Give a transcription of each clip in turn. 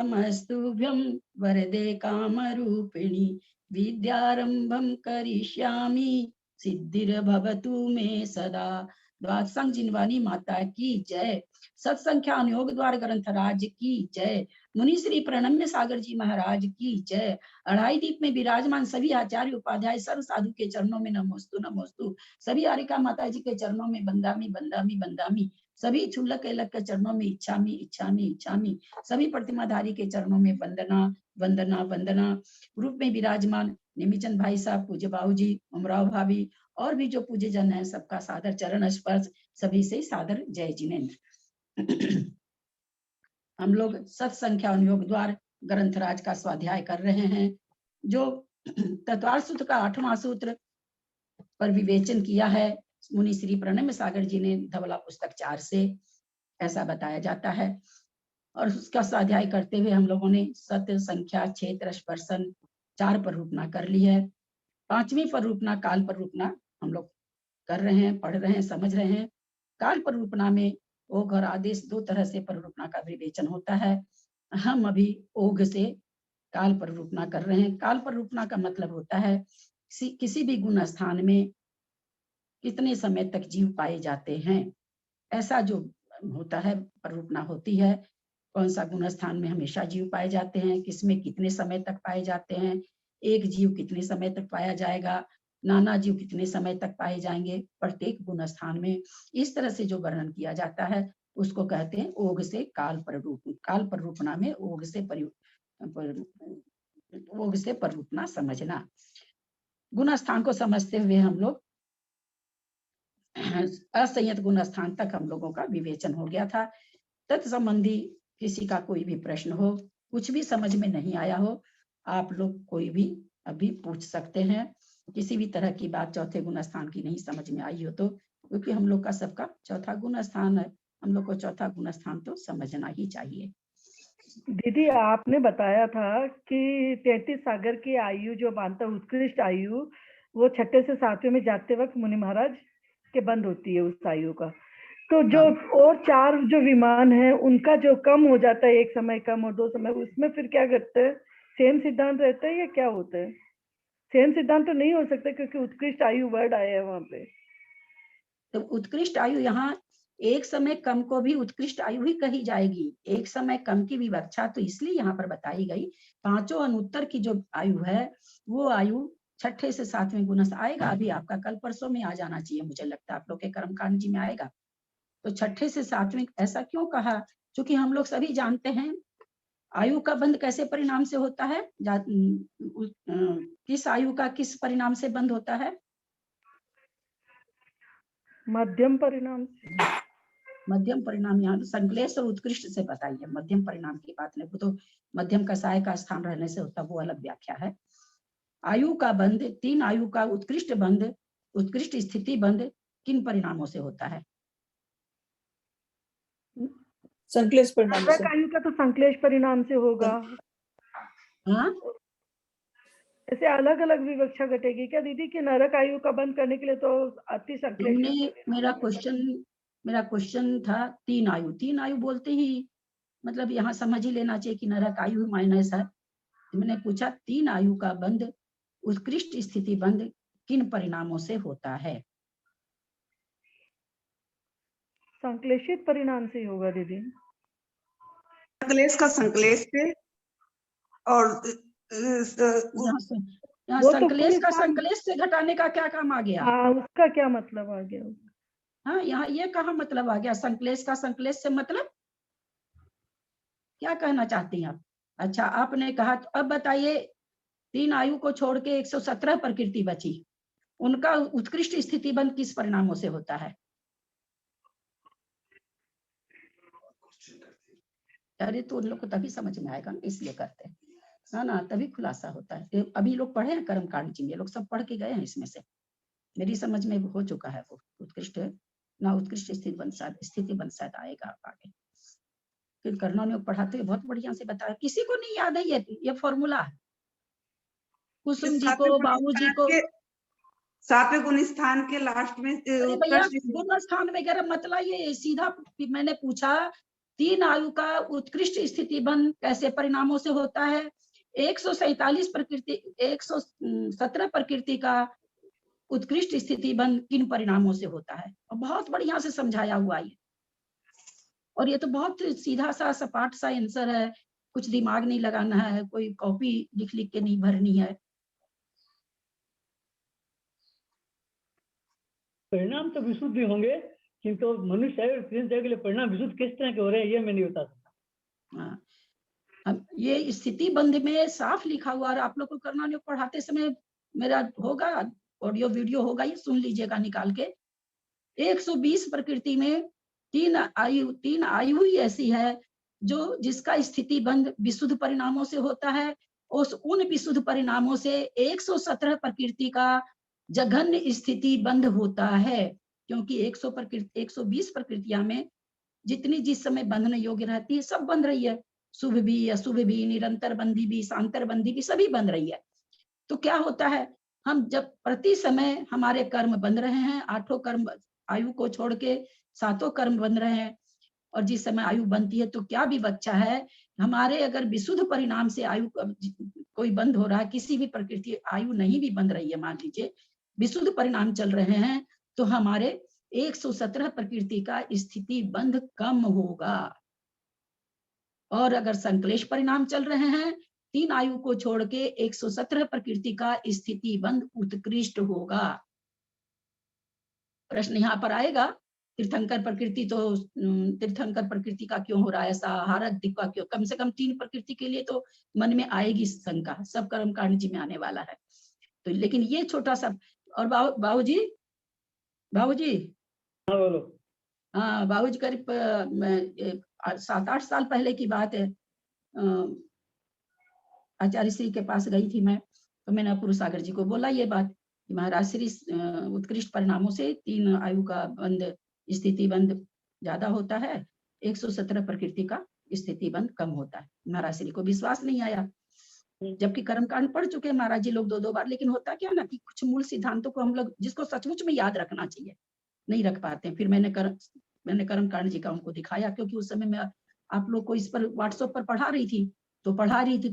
नमस्तुभ्यं वरदे कामरूपिणी विद्यारंभं करिष्यामि सिद्धिर्भवतु मे सदा। द्वादशांग जिनवानी माता की जय। सत्संख्या अनुयोग द्वार ग्रंथराज की जय। मुनि श्री प्रणम्य सागर जी महाराज की जय। अढ़ाई दीप में विराजमान सभी आचार्य उपाध्याय सर्व साधु के चरणों में नमोस्तु नमोस्तु। सभी आरिका माता जी के चरणों में बंदामी बंदामी बंदामी। सभी छुल्लक एलक के चरणों में इच्छामी इच्छामी इच्छामी। सभी प्रतिमाधारी के चरणों में वंदना वंदना वंदना। रूप में विराजमान निमिचंद भाई साहब, पूज्य बाबू जी, उमराव भाभी और भी जो पूज्य जन है, सबका सादर चरण स्पर्श, सभी से सादर जय जिनेन्द्र। हम लोग सत्संख्या अनुयोग द्वार ग्रंथराज का स्वाध्याय कर रहे हैं, जो तत्वार सूत्र का 8वां सूत्र पर विवेचन किया है मुनि श्री प्रणम्य सागर जी ने धवला पुस्तक 4 से, ऐसा बताया जाता है। और उसका स्वाध्याय करते हुए हम लोगों ने सत्य, संख्या, क्षेत्र, स्पर्शन 4 पर रूपना कर ली है। 5वीं पर रूपना काल पर रूपना हम लोग कर रहे हैं, पढ़ रहे हैं, समझ रहे हैं। काल पर रूपना में ओघ और आदेश 2 तरह से पर रूपना का विवेचन होता है। हम अभी ओघ से काल पर रूपना कर रहे हैं। काल पर रूपना का मतलब होता है किसी भी गुण स्थान में कितने समय तक जीव पाए जाते हैं, ऐसा जो होता है पर रूपना होती है। कौन सा गुण स्थान में हमेशा जीव पाए जाते हैं, किसमें कितने समय तक पाए जाते हैं, एक जीव कितने समय तक पाया जाएगा, नाना जीव कितने समय तक पाए जाएंगे प्रत्येक गुण स्थान में, इस तरह से जो वर्णन किया जाता है उसको कहते हैं ओघ से काल पर रूपना में ओघ से पर रूपना समझना। गुण स्थान को समझते हुए हम लोग असंयत गुण स्थान तक हम लोगों का विवेचन हो गया था। तत्संबंधी किसी का कोई भी प्रश्न हो, कुछ भी समझ में नहीं आया हो, आप लोग कोई भी अभी पूछ सकते हैं। किसी भी तरह की बात चौथे गुण स्थान की नहीं समझ में आई हो तो, क्योंकि हम लोग का सबका चौथा गुण स्थान है, हम लोग को चौथा गुण स्थान तो समझना ही चाहिए। दीदी, आपने बताया था कि 33 सागर की आयु जो मानता उत्कृष्ट आयु, वो 6 से 7वें में जाते वक्त मुनि महाराज के बंद होती है उस आयु का। तो जो और 4 जो विमान है उनका जो कम हो जाता है, 1 समय कम और 2 समय, उसमें फिर क्या करते हैं? सेम सिद्धांत रहता है या क्या होता है? सेम सिद्धांत तो नहीं हो सकता, क्योंकि उत्कृष्ट आयु वर्ड आया है वहां पे। तो उत्कृष्ट आयु यहाँ एक समय कम को भी उत्कृष्ट आयु ही कही जाएगी। एक समय कम की विवक्षा तो इसलिए यहाँ पर बताई गई, 5 अनुत्तर की जो आयु है वो आयु 6 से 7वें गुण आएगा। अभी आपका कल परसों में आ जाना चाहिए, मुझे लगता है आप लोग के कर्मकांड जी में आएगा। तो 6 से 7वें ऐसा क्यों कहा? क्योंकि हम लोग सभी जानते हैं आयु का बंध कैसे परिणाम से होता है, किस आयु का किस परिणाम से बंध होता है? मध्यम परिणाम। मध्यम परिणाम यहाँ संक्लेश और उत्कृष्ट से बताइए। मध्यम परिणाम की बात नहीं, तो मध्यम कसाय का स्थान रहने से होता, वो अलग व्याख्या है। आयु का बंध, 3 आयु का उत्कृष्ट बंध, उत्कृष्ट स्थिति बंध किन परिणामों से होता है? संक्लेश परिणाम से। आयु का तो संक्लेश परिणाम से होगा। हाँ, ऐसे अलग अलग विवक्षा घटेगी क्या दीदी कि नरक आयु का बंद करने के लिए तो अति संक्लेश? मेरा क्वेश्चन था 3 आयु। 3 आयु बोलते ही मतलब यहाँ समझ ही लेना चाहिए कि नरक आयु माइनस है। मैंने पूछा 3 आयु का बंध, उत्कृष्ट स्थिति बंध किन परिणामों से होता है? संक्लेशित परिणाम से होगा दीदी। संक्लेश का संक्लेश से, और यहाँ संक्लेश का संक्लेश से घटाने का क्या काम आ गया? हाँ, उसका क्या मतलब आ गया? हाँ, यहाँ ये कहाँ मतलब आ गया? संक्लेश का संक्लेश से मतलब क्या कहना चाहती हैं आप? अच्छा, आपने कहा, तो अब बताइए 3 आयु को छोड़ के 117 प्रकृति बची, उनका उत्कृष्ट स्थिति बंध किस परिणामों से होता है? अरे तो उन लोग को तभी समझ में आएगा ना, इसलिए करते हैं ना, तभी खुलासा होता है। अभी लोग पढ़े हैं कर्मकांड जी में, लोग सब पढ़ के गए हैं इसमें से, मेरी समझ में हो चुका है वो। उत्कृष्ट ना उत्कृष्ट स्थिति बन शायद आएगा आगे। फिर कर्णों ने पढ़ाते हुए बहुत बढ़िया से बताया, किसी को नहीं याद है ये फॉर्मूला? कुसुम जी को, बाबू जी को। 7वें गुण स्थान के लास्ट में भैया गुण स्थान वगैरह मतलब ये सीधा मैंने पूछा 3 आयु का उत्कृष्ट स्थिति बंध कैसे परिणामों से होता है? 147 प्रकृति 117 प्रकृति का उत्कृष्ट स्थिति बंध किन परिणामों से होता है? और बहुत बढ़िया से समझाया हुआ है और ये तो बहुत सीधा सा सपाट सा आंसर है, कुछ दिमाग नहीं लगाना है, कोई कॉपी लिख लिख के नहीं भरनी है। परिणाम तो विशुद्ध ही होंगे, किंतु मनुष्य है के लिए परिणाम विशुद्ध किस तरह के हो रहे हैं ये मैं नहीं बता सकता। हाँ, अब ये स्थिति बंध में साफ लिखा हुआ और आप लोग को करना नहीं, पढ़ाते समय मेरा होगा ऑडियो वीडियो होगा, ये सुन लीजिएगा निकाल के। 120 प्रकृति में 3 आयु ही ऐसी है जो जिसका स्थिति बंध विशुद्ध परिणामों से होता है। उन विशुद्ध परिणामों से 117 प्रकृति का जघन्य स्थिति बंध होता है, क्योंकि 120 प्रकृतियां में जितनी जिस समय बंधन योग्य रहती है सब बंध रही है, शुभ भी अशुभ भी, निरंतर बंधी भी, शांतर बंधी भी, सभी बंध रही है। तो क्या होता है, हम जब प्रति समय हमारे कर्म बंध रहे हैं, 8 कर्म आयु को छोड़ के 7 कर्म बंध रहे हैं, और जिस समय आयु बनती है तो क्या भी बच्चा है, हमारे अगर विशुद्ध परिणाम से आयु कोई बंद हो रहा है, किसी भी प्रकृति आयु नहीं भी बंध रही है, मान लीजिए विशुद्ध परिणाम चल रहे हैं, तो हमारे 117 प्रकृति का स्थिति बंध कम होगा। और अगर संक्लेश परिणाम चल रहे हैं, 3 आयु को छोड़ के 117 प्रकृति का स्थिति बंध उत्कृष्ट होगा। प्रश्न यहाँ पर आएगा, तीर्थंकर प्रकृति तो तीर्थंकर प्रकृति का क्यों हो रहा है ऐसा, हारक दिक् का क्यों? कम से कम 3 प्रकृति के लिए तो मन में आएगी शंका, सब कर्म कांड जी में आने वाला है। तो लेकिन ये छोटा सा, और बाबूजी हाँ बोलो। हाँ बाबूजी, करीब 7-8 साल पहले की बात है, आचार्य श्री के पास गई थी मैं, तो मैंने अपूर्व सागर जी को बोला ये बात कि महाराज श्री उत्कृष्ट परिणामों से 3 आयु का बंध स्थिति बंध ज्यादा होता है, 117 प्रकृति का स्थिति बंध कम होता है। महाराज श्री को विश्वास नहीं आया, जबकि कर्मकांड पढ़ चुके महाराज जी लोग 2-2 बार, लेकिन होता क्या ना कि कुछ मूल सिद्धांतों को हम लोग जिसको सचमुच में याद रखना चाहिए नहीं रख पाते हैं। फिर मैंने कर्मकांड जी का उनको दिखाया, क्योंकि उस समय मैं आप लोग को इस पर व्हाट्सएप पर पढ़ा रही थी,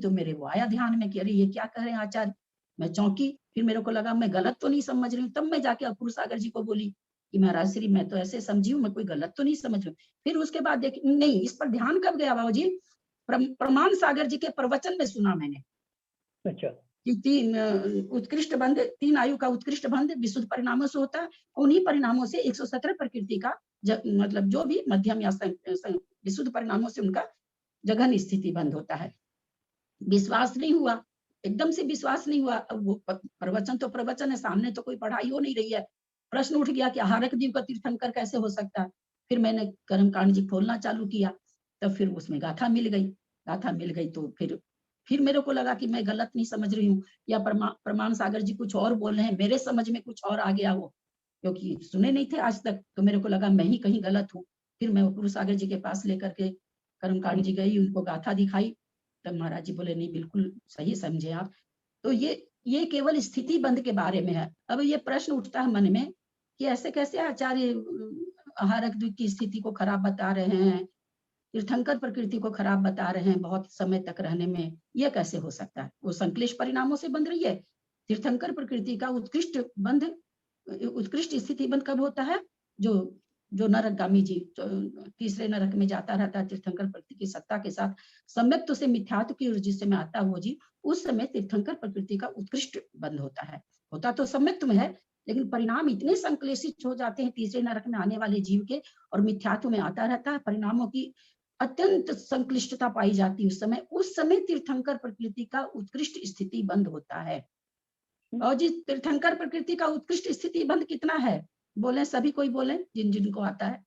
तो मेरे वो आया ध्यान में कि अरे ये क्या कह रहे हैं आचार्य। मैं चौंकी, फिर मेरे को लगा मैं गलत तो नहीं समझ रही हूँ, तब मैं जाके अपूर्व सागर जी को बोली कि महाराज श्री मैं तो ऐसे समझी हूँ, मैं कोई गलत तो नहीं समझ रही हूँ। फिर उसके बाद देख नहीं, इस पर ध्यान कब गया बाबूजी, प्रमाण सागर जी के प्रवचन में सुना मैंने। अच्छा, कि 3 उत्कृष्ट बंध, 3 आयु का उत्कृष्ट बंध विशुद्ध परिणामों से होता है, उन्हीं परिणामों से 117 प्रकृति का मतलब जो भी मध्यम या विशुद्ध परिणामों से उनका जघन स्थिति बंद होता है। विश्वास नहीं हुआ, एकदम से विश्वास नहीं हुआ। अब वो प्रवचन तो प्रवचन है, सामने तो कोई पढ़ाई हो नहीं रही है। प्रश्न उठ गया कि हारक द्वीप का तीर्थंकर कैसे हो सकता है। फिर मैंने कर्मकांड जी खोलना चालू किया, तब फिर उसमें गाथा मिल गई। तो फिर मेरे को लगा कि मैं गलत नहीं समझ रही हूँ, या प्रमाण सागर जी कुछ और बोल रहे हैं, मेरे समझ में कुछ और आ गया हो, क्योंकि सुने नहीं थे आज तक, तो मेरे को लगा मैं ही कहीं गलत हूँ। फिर मैं अपूर्व सागर जी के पास लेकर के कर्मकांड जी गई, उनको गाथा दिखाई, तब महाराज जी बोले नहीं बिल्कुल सही समझे आप। तो ये केवल स्थिति बंध के बारे में है। अब ये प्रश्न उठता है मन में कि ऐसे कैसे आचार्य हारक द्वीप की स्थिति को खराब बता रहे हैं, तीर्थंकर प्रकृति को खराब बता रहे हैं बहुत समय तक रहने में, यह कैसे हो सकता है? वो संक्लेश परिणामों से बंध रही है। तीर्थंकर प्रकृति का उत्कृष्ट स्थिति बंध कब होता है? जो नरकगामी जी तीसरे नरक में जाता रहता है तीर्थंकर प्रकृति की सत्ता के साथ, सम्यक्त से मिथ्यात्व की ओर जिस समय आता हुआ जी, उस समय तीर्थंकर प्रकृति का उत्कृष्ट बंध होता है। होता तो सम्यक्त में है, लेकिन परिणाम इतने संक्लेशित हो जाते हैं तीसरे नरक में आने वाले जीव के, और मिथ्यात्व में आता रहता है, परिणामों की अत्यंत संक्लिष्टता पाई जाती है। उस समय तीर्थंकर प्रकृति का उत्कृष्ट स्थिति बंद होता है। और जिस तीर्थंकर प्रकृति का उत्कृष्ट स्थिति बंद कितना है, बोले सभी कोई बोले जिनको आता है।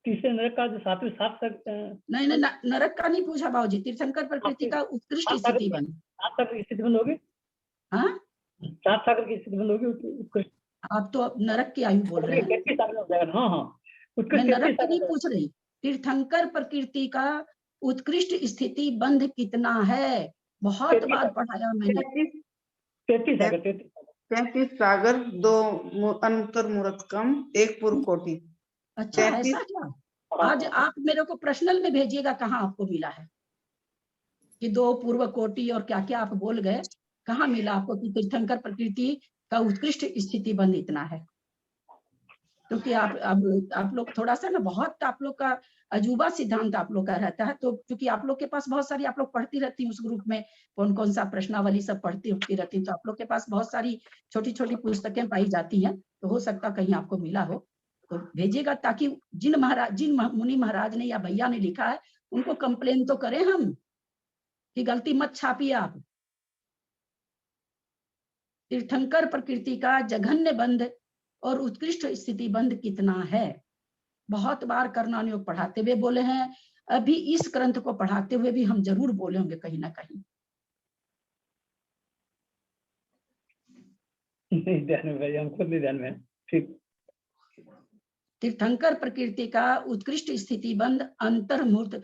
तीसरे नरक का जो 7वें 7 तक नहीं नरक का नहीं पूछा बाबूजी, तीर्थंकर प्रकृति का उत्कृष्ट स्थिति बंद। 7 तक की स्थिति बंद होगी। हाँ 7 सागर की स्थिति बंद होगी उत्कृष्ट। आप तो नरक की आयु बोल रहे हैं। 33 सागर हो जाएगा। हाँ मैं नरक की नहीं पूछ रही, तीर्थंकर प्रकृति का उत्कृष्ट स्थिति बंध कितना है, बहुत बार पढ़ाया मैंने। 33 सागर, 2 अंतर मूर्त कम, 1 पूर्व कोटि। अच्छा ऐसा क्या? आज आप मेरे को पर्सनल में भेजिएगा कहाँ आपको मिला है कि 2 पूर्व कोटि और क्या क्या आप बोल गए, कहाँ मिला आपको कि तीर्थंकर प्रकृति का उत्कृष्ट स्थिति बंद इतना है। क्योंकि आप लोग थोड़ा सा ना, बहुत आप लोग का अजूबा सिद्धांत आप लोग का रहता है। तो क्योंकि आप लोग के पास बहुत सारी, आप लोग पढ़ती रहती हैं उस ग्रुप में, कौन कौन सा प्रश्नावली सब पढ़ती उठती रहती, तो आप लोग के पास बहुत सारी छोटी छोटी पुस्तकें पाई जाती हैं, तो हो सकता कहीं आपको मिला हो तो भेजिएगा, ताकि जिन मुनि महाराज ने या भैया ने लिखा है उनको कंप्लेन तो करें हम कि गलती मत छापिए आप। तीर्थंकर प्रकृति का जघन्य बंध और उत्कृष्ट स्थिति बंध कितना है। बहुत बार कर्णानुयोग पढ़ाते हुए बोले हैं, अभी इस ग्रंथ को पढ़ाते हुए भी हम जरूर बोले होंगे कहीं ना कहीं। नहीं ध्यान में भाई, हम खुद नहीं ध्यान में। ठीक। तीर्थंकर प्रकृति का उत्कृष्ट स्थिति बंध अंतर्मूर्त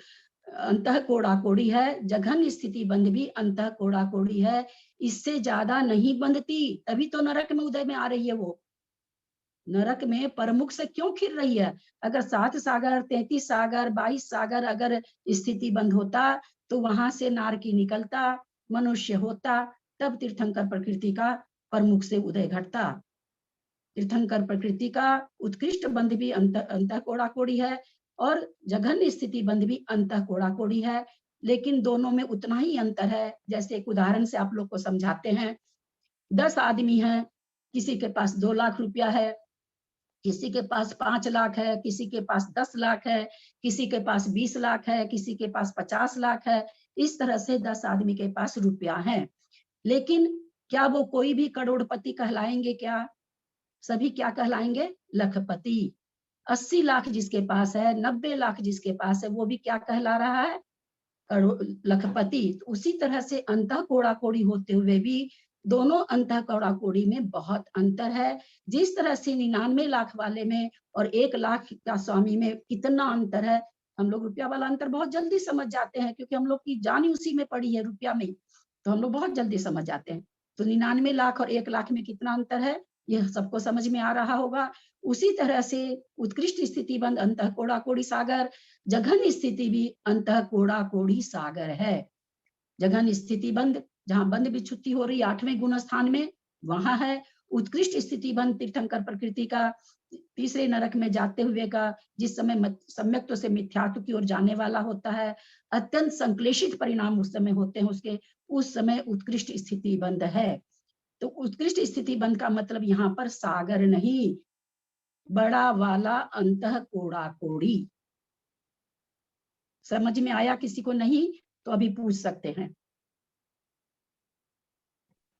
अंतः कोड़ा कोड़ी है, जघन्य स्थिति बंध भी अंतः कोड़ा कोड़ी है, इससे ज्यादा नहीं बंधती, तभी तो नरक में उदय में आ रही है। वो नरक में परमुख से क्यों खिर रही है? अगर 7 सागर 33 सागर 22 सागर अगर स्थिति बंद होता तो वहां से नारकी निकलता, मनुष्य होता, तब तीर्थंकर प्रकृति का परमुख से उदय घटता। तीर्थंकर प्रकृति का उत्कृष्ट बंध भी अंतः कोड़ा कोड़ी है और जघन्य स्थिति बंध भी अंतः कोड़ा कोड़ी है, लेकिन दोनों में उतना ही अंतर है। जैसे एक उदाहरण से आप लोग को समझाते हैं। 10 आदमी हैं, किसी के पास 2 लाख रुपया है, किसी के पास 5 लाख है, किसी के पास 10 लाख है, किसी के पास 20 लाख है, किसी के पास 50 लाख है। इस तरह से 10 आदमी के पास रुपया है, लेकिन क्या वो कोई भी करोड़पति कहलाएंगे? क्या सभी क्या कहलाएंगे? लखपति। 80 लाख जिसके पास है, 90 लाख जिसके पास है, वो भी क्या कहला रहा है? लखपति। उसी तरह से अंतः कोड़ा कोड़ी होते हुए भी दोनों अंतः कोड़ा कोड़ी में बहुत अंतर है। जिस तरह से 99 लाख वाले में और 1 लाख का स्वामी में कितना अंतर है, हम लोग रुपया वाला अंतर बहुत जल्दी समझ जाते हैं, क्योंकि हम लोग की जान ही उसी में पड़ी है, रुपया में, तो हम लोग बहुत जल्दी समझ जाते हैं। तो 99 लाख और 1 लाख में कितना अंतर है, यह सबको समझ में आ रहा होगा। उसी तरह से उत्कृष्ट स्थिति बंद अंतः कोड़ा कोड़ी सागर, जघन्य स्थिति भी अंतः कोड़ा कोड़ी सागर है। जघन्य स्थिति बंद, जहां बंद विच्छुत्ति हो रही 8वें गुण स्थान में, वहां है। उत्कृष्ट स्थिति बंद तीर्थंकर प्रकृति का तीसरे नरक में जाते हुए का, जिस समय सम्यक्त्व से मिथ्यात्व की ओर जाने वाला होता है, अत्यंत संक्लेशित परिणाम उस समय होते हैं उसके, उस समय उत्कृष्ट स्थिति बंद है। तो उत्कृष्ट स्थिति बंद का मतलब यहाँ पर सागर नहीं, बड़ा वाला अंतः कोड़ा कोड़ी। समझ में आया? किसी को नहीं तो अभी पूछ सकते हैं।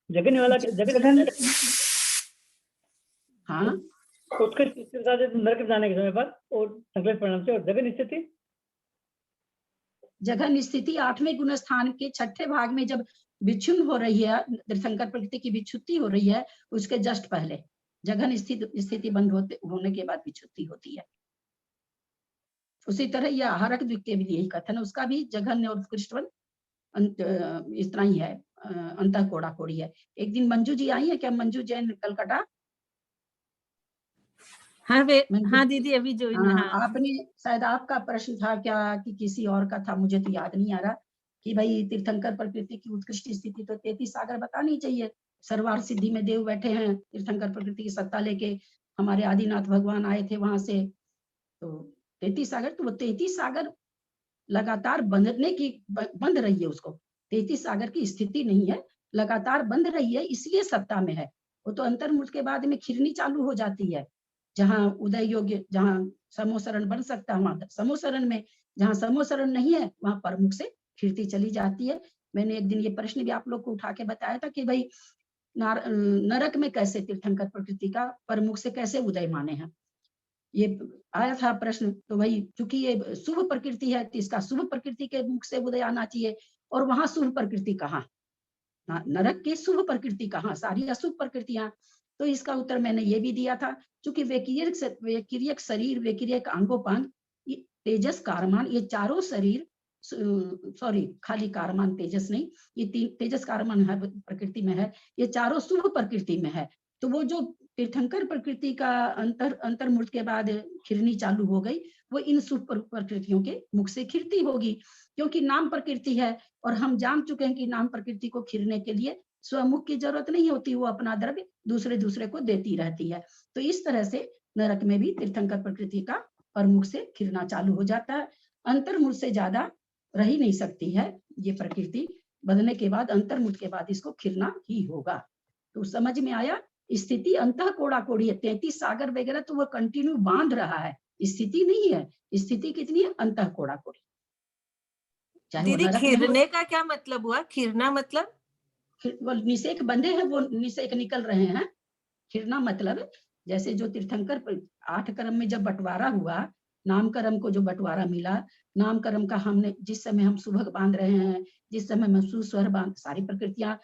जगन वाला हाँ, उत्कृष्ट स्थिति नरक जाने के समय पर और संकल्प परिणाम से, और जगन स्थिति, जघन्य स्थिति 8वें गुण स्थान के 6ठे भाग में जब विच्छिन्न हो रही है, तीर्थंकर प्रकृति की विच्छुत्ति हो रही है, उसके जस्ट पहले जघन्य स्थिति बंद होने के बाद विच्छुत्ति होती है। उसी तरह यह आहारक द्विक के भी यही कथन है, उसका भी जघन्य और उत्कृष्ट इस तरह ही है, अंतः कोड़ा कोड़ी है। एक दिन मंजू जी आई है क्या? मंजू जैन कलकत्ता। हाँ दीदी अभी जो आपने शायद, आपका प्रश्न था क्या कि किसी और का था, मुझे तो याद नहीं आ रहा, कि भाई तीर्थंकर प्रकृति की उत्कृष्ट स्थिति तो 33 सागर बतानी चाहिए। सर्वार सिद्धि में देव बैठे हैं, तीर्थंकर प्रकृति की सत्ता लेके हमारे आदिनाथ भगवान आए थे वहां से, तो 33 सागर, तो वो 33 सागर लगातार बंधने की बंध रही है उसको, 33 सागर की स्थिति नहीं है, लगातार बंध रही है, इसलिए सत्ता में है। वो तो अंतर्मुख के बाद में खिरनी चालू हो जाती है, जहाँ उदय योग्य, जहाँ समोसरण बन सकता है वहां समोसरण में, जहाँ समोसरण नहीं है वहां परमुख से खिरती चली जाती है। मैंने एक दिन ये प्रश्न भी आप लोग को उठा के बताया था कि भाई नरक में कैसे तीर्थंकर प्रकृति का परमुख से कैसे उदय माने हैं, ये आया था प्रश्न। तो भाई चूंकि ये शुभ प्रकृति है तो इसका शुभ प्रकृति के मुख से उदय आना चाहिए, और वहां शुभ प्रकृति कहाँ, नरक की शुभ प्रकृति कहाँ, सारी अशुभ प्रकृतियां। तो इसका उत्तर मैंने ये भी दिया था, क्योंकि वैकिरियक शरीर, वैकिरियक अंगोपांग, तेजस कारमान, ये चारों शरीर, सॉरी खाली कारमान तेजस नहीं, ये तेजस कारमान है प्रकृति में है, ये चारों शुभ प्रकृति में है। तो वो जो तीर्थंकर प्रकृति का अंतर्मूर्त के बाद खिरनी चालू हो गई, वो इन सुपर प्रकृतियों के मुख से खिरती होगी, क्योंकि नाम प्रकृति है और हम जान चुके हैं कि नाम प्रकृति को खिरने के लिए स्वमुख की जरूरत नहीं होती, वो अपना द्रव्य दूसरे को देती रहती है। तो इस तरह से नरक में भी तीर्थंकर प्रकृति का परमुख से खिरना चालू हो जाता है। अंतर्मुख से ज्यादा रह ही नहीं सकती है ये प्रकृति, बदलने के बाद अंतर्मुख के बाद इसको खिरना ही होगा। तो समझ में आया, स्थिति अंतः कोड़ा कोड़ी है, 33 सागर वगैरह तो वो कंटिन्यू बांध रहा है, स्थिति नहीं है। स्थिति कितनी है? अंतः कोड़ा कोड़ी। दीदी खिरने का क्या मतलब हुआ? खिरना मतलब वो निषेक बंधे हैं, वो निषेक निकल रहे हैं। खिरना मतलब जैसे जो तीर्थंकर 8 कर्म में जब बंटवारा हुआ, नाम कर्म को जो बंटवारा मिला, नाम कर्म का हमने जिस समय हम सुभग बांध रहे हैं, जिस समय हम सुस्वर बांध, सारी प्रकृतियां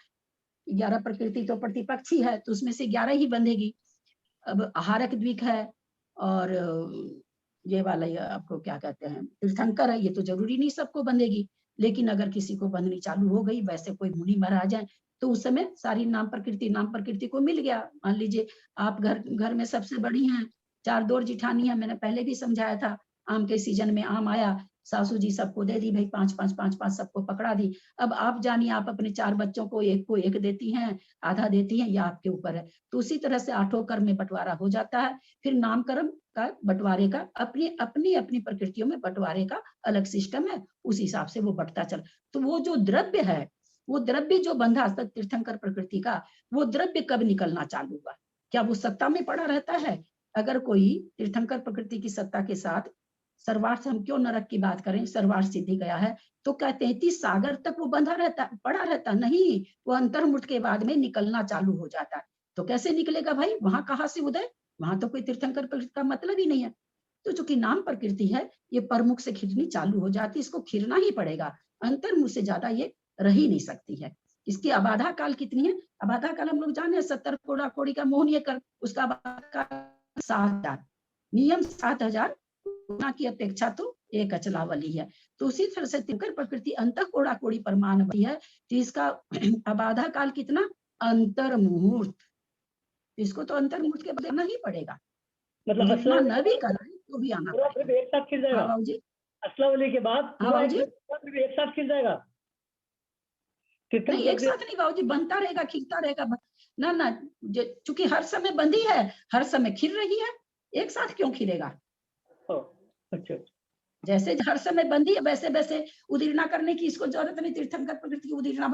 11 प्रकृति तो प्रतिपक्षी है, तो उसमें से 11 ही बंधेगी। अब आहारक द्विक है और ये वाला ये आपको क्या कहते हैं तीर्थंकर है, ये तो जरूरी नहीं सबको बंधेगी, लेकिन अगर किसी को बंधनी चालू हो गई, वैसे कोई मुनि महाराज है, तो उस समय सारी नाम प्रकृति को मिल गया। मान लीजिए आप घर में सबसे बड़ी हैं, 4 दौर जिठानी है, मैंने पहले भी समझाया था, आम के सीजन में आम आया, सासू जी सबको दे दी भाई, 5 सबको पकड़ा दी। अब आप जानिए, आप अपने 4 बच्चों को एक देती हैं, आधा देती हैं, या आपके ऊपर है। तो उसी तरह से 8 कर्म में बंटवारा हो जाता है। फिर नाम कर्म का बंटवारे का अपनी प्रकृतियों में बंटवारे का अलग सिस्टम है, उस हिसाब से वो बढ़ता चल। तो वो जो द्रव्य है, वो द्रव्य जो बंधा तीर्थंकर प्रकृति का, वो द्रव्य कब निकलना चालू हुआ? क्या वो सत्ता में पड़ा रहता है? अगर कोई तीर्थंकर प्रकृति की सत्ता के साथ सर्वार्थ, हम क्यों नरक की बात करें, सर्वार्थ सिद्धि गया है, तो क्या 33 सागर तक वो बंधा रहता, पड़ा रहता? नहीं, वो अंतर्मुठ के बाद में निकलना चालू हो जाता है। तो कैसे निकलेगा भाई? वहां कहाँ से उदय? वहां तो कोई तीर्थंकर प्रकृति का मतलब ही नहीं है। तो चूंकि नाम प्रकृति है, ये परमुख से खिरनी चालू हो जाती, इसको खिरना ही पड़ेगा, अंतर्मुख से ज्यादा ये रह ही नहीं सकती है। इसकी अबाधा काल कितनी है? अबाधा काल हम लोग जाने 70 कोड़ा कोड़ी का मोहन ये कर, उसका अबाधा काल 7000, नियम 7000 की अपेक्षा तो एक अचलावली है। तो उसी तरह से तीर्थंकर प्रकृति अंत कोड़ा कोड़ी परमान है, तो इसका अबाधा काल कितना? अंतर्मुहूर्त। इसको तो अंतर्मुहूर्त के बदलना ही पड़ेगा, मतलब जितना न भी कराए तो भी आना फिर एक साथ खिल जाएगा। हाँ जी, असलावली के बाद एक साथ खिल जाएगा। नहीं एक साथ नहीं बाबूजी, बनता रहेगा, खिलता रहेगा ना, चूंकि हर समय बंधी है, हर समय खिल रही है, एक साथ क्यों खिलेगा? अच्छा, जैसे हर समय बंधी है, वैसे वैसे उदीर्णा करने की इसको जरूरत नहीं। तीर्थंकर प्रकृति की उदीर्णा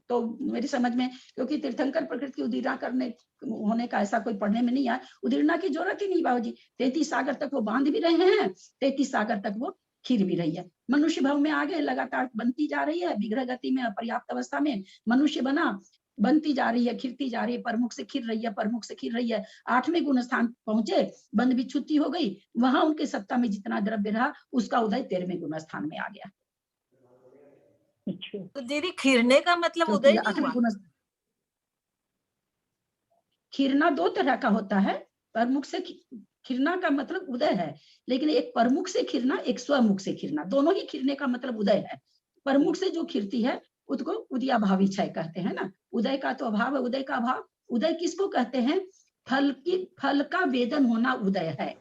तो मेरी समझ में, क्योंकि तीर्थंकर प्रकृति की उदीर्णा करने होने का ऐसा कोई पढ़ने में नहीं आया, उदीर्णा की जरूरत ही नहीं बाबूजी। 33 सागर तक वो बांध भी रहे हैं, 33 सागर तक वो खिर भी रही है। मनुष्य भाव में आगे लगातार बनती जा रही है, विग्रह गति में, पर्याप्त अवस्था में मनुष्य बना, बनती जा रही है, खिरती जा रही है, परमुख से खिर रही है, परमुख से खिर रही है। 8वें गुण स्थान पहुंचे, बंद विच्छुति हो गई, वहां उनके सत्ता में जितना द्रव्य रहा, उसका उदय 13वें गुण स्थान में आ गया। तो दीदी खिरने का मतलब उदय नहीं हुआ? खिरना 2 तरह का होता है, परमुख से खिरना का मतलब उदय है, लेकिन एक परमुख से खिरना, एक स्वमुख से खिरना, दोनों ही खिरने का मतलब उदय है। परमुख से जो खिरती है उसको उदयाभावी क्षय कहते हैं ना, उदय का तो अभाव है, उदय का अभाव। उदय किसको कहते हैं? फल का वेदन होना उदय है।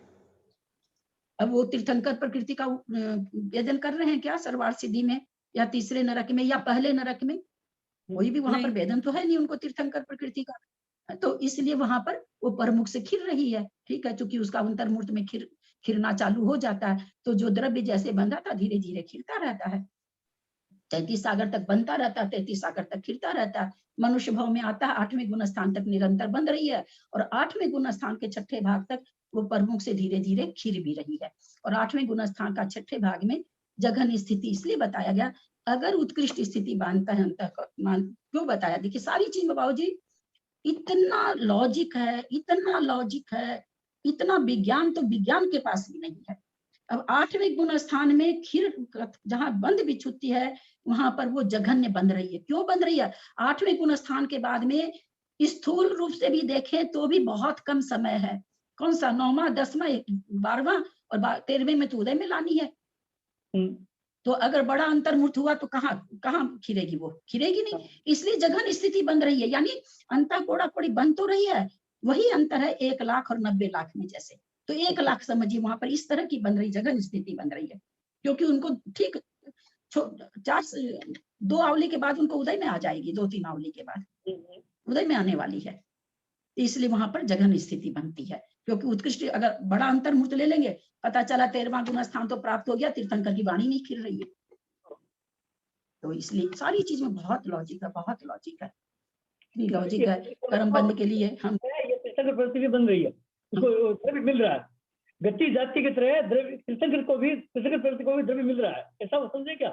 अब वो तीर्थंकर प्रकृति का वेदन कर रहे हैं क्या सर्वार्थ सिद्धि में, या तीसरे नरक में, या पहले नरक में? कोई भी वहां पर वेदन तो है नहीं उनको तीर्थंकर प्रकृति का, तो इसलिए वहां पर वो परमुख से खिर रही है। ठीक है, चूंकि उसका अंतर्मूर्त में खिरना चालू हो जाता है, तो जो द्रव्य जैसे बंधा था धीरे धीरे खिलता रहता है, 33 सागर तक बनता रहता है, 33 सागर तक खिलता रहता है। मनुष्य भाव में आता है, 8वें गुण स्थान तक निरंतर बंध रही है, और 8वें गुण स्थान के 6ठे भाग तक वो परमुख से धीरे धीरे खिर भी रही है। और 8वें गुण स्थान का 6ठे भाग में जघन स्थिति इसलिए बताया गया, अगर उत्कृष्ट स्थिति बांधता है अंतःकरण, क्यों बताया? देखिए सारी चीज में बाबूजी इतना लॉजिक है, इतना लॉजिक है, इतना विज्ञान तो विज्ञान के पास भी नहीं है। अब 8वें गुण स्थान में खीर जहां बंद विच्छुति है, वहां पर वो जघन्य बंध रही है। क्यों बंध रही है? 8वें गुण स्थान के बाद में स्थूल रूप से भी देखें तो भी बहुत कम समय है। कौन सा? 9वां, 10वां, 12वां और 13वें में तो उदय में लानी है। तो अगर बड़ा अंतर्मुख हुआ तो कहाँ खिरेगी? वो खिरेगी नहीं, इसलिए जघन स्थिति बन रही है, यानी अंतः कोड़ा कोड़ी बन तो रही है, वही अंतर है 1 लाख और 90 लाख में। जैसे तो 1 लाख समझिए वहां पर इस तरह की बन रही जगह स्थिति बन रही है, क्योंकि उनको ठीक 2 आवली के बाद उनको उदय में आ जाएगी, 2-3 आवली के बाद उदय में आने वाली है, इसलिए वहां पर जघन स्थिति बनती है। क्योंकि उत्कृष्ट अगर बड़ा अंतर मूर्त ले लेंगे, पता चला 13वां गुण स्थान तो प्राप्त हो गया, तीर्थंकर की वाणी नहीं खिल रही है। तो इसलिए सारी चीज में बहुत लॉजिक है, बहुत लॉजिक है, इतनी लॉजिक है। कर्म बंद के लिए हम ये तीर्थंकर प्रवृत्ति भी बन रही है, उसको द्रव्य मिल रहा है, गति जाति की तरह द्रव्य तीर्थंकर को भी, तीर्थंकर प्रवृत्ति को भी द्रव्य मिल रहा है, ऐसा वो समझे क्या?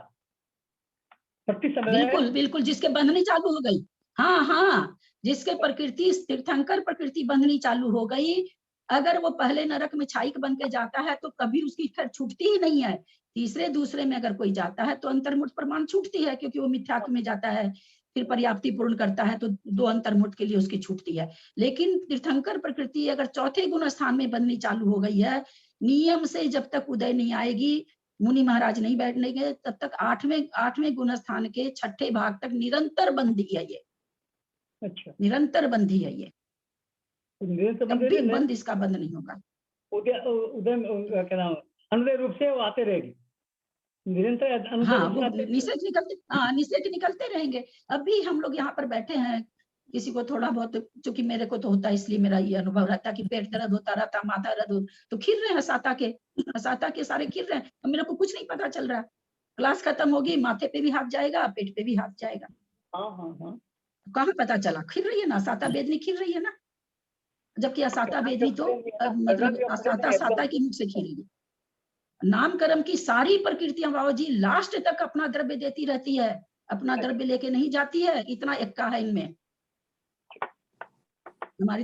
प्रति समय बिल्कुल बिल्कुल, जिसके बंधनी चालू हो गई, हाँ हाँ, जिसके प्रकृति तीर्थंकर प्रकृति बंधनी चालू हो गई, अगर वो पहले नरक में छाइक बन के जाता है तो कभी उसकी खैर छूटती ही नहीं है। तीसरे दूसरे में अगर कोई जाता है तो अंतर्मुठ प्रमाण छूटती है, क्योंकि वो मिथ्यात्व में जाता है, फिर पर्याप्ति पूर्ण करता है तो 2 अंतर्मुठ के लिए उसकी छूटती है। लेकिन तीर्थंकर प्रकृति अगर चौथे गुण स्थान में बंधनी चालू हो गई है, नियम से जब तक उदय नहीं आएगी, मुनि महाराज नहीं बैठने तब तक 8वें गुण स्थान के 6ठे भाग तक निरंतर बंदी है ये। अच्छा, निरंतर बंदी है ये, निरंतर बंद कभी रहेगी, बंद इसका बंद नहीं होगा। उदय क्या नाम, अनुदय रूप से वो आते रहेगी निरंतर, अनुदय हाँ, रूप से वो आते निषेध निकलते, हाँ निषेध निकलते रहेंगे। अभी हम लोग यहाँ पर बैठे हैं, किसी को थोड़ा बहुत, चूंकि मेरे को तो होता है इसलिए मेरा ये अनुभव रहता कि पेट दर्द होता रहता, माथा दर्द हो, तो खिर रहे हैं साता के सारे खिर रहे हैं, तो मेरे को कुछ नहीं पता चल रहा। क्लास खत्म होगी, माथे पे भी हाथ जाएगा, पेट पे भी हाथ जाएगा, हाँ हाँ हाँ, कहाँ पता चला? खिर रही है ना, साता बेदनी खिर रही है ना, जबकि असाता बेदनी तो मतलब साता के मुख से खिरी है। नाम कर्म की सारी प्रकृतियां बाबा जी लास्ट तक अपना द्रव्य देती रहती है, अपना द्रव्य लेके नहीं जाती है, इतना एक्का है इनमें।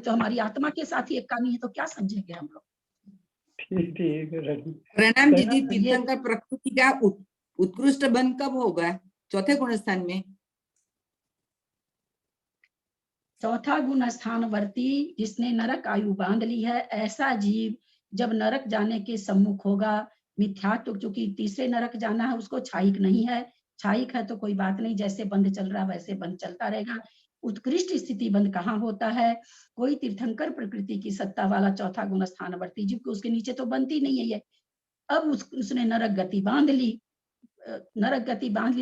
हमारी आत्मा के साथ ही एक्का नहीं है तो क्या समझेंगे हम लोग? ठीक है। प्रणाम दीदी, तीर्थंकर प्रकृति का उत्कृष्ट बंध कब होगा? चौथे गुण स्थान में? चौथा गुण स्थान वर्ती जिसने नरक आयु बांध ली है, ऐसा जीव जब नरक जाने के सम्मुख होगा, मिथ्यात्व, चूंकि तीसरे नरक जाना है उसको छाइक नहीं है, छाइक है तो कोई बात नहीं, जैसे बंद चल रहा वैसे बंद चलता रहेगा। उत्कृष्ट स्थिति बंद कहाँ होता है? कोई तीर्थंकर प्रकृति की सत्ता वाला चौथा गुण स्थान वर्ती जीव को, उसके नीचे तो बनती नहीं है ये। अब उसने नरक गति बांध ली,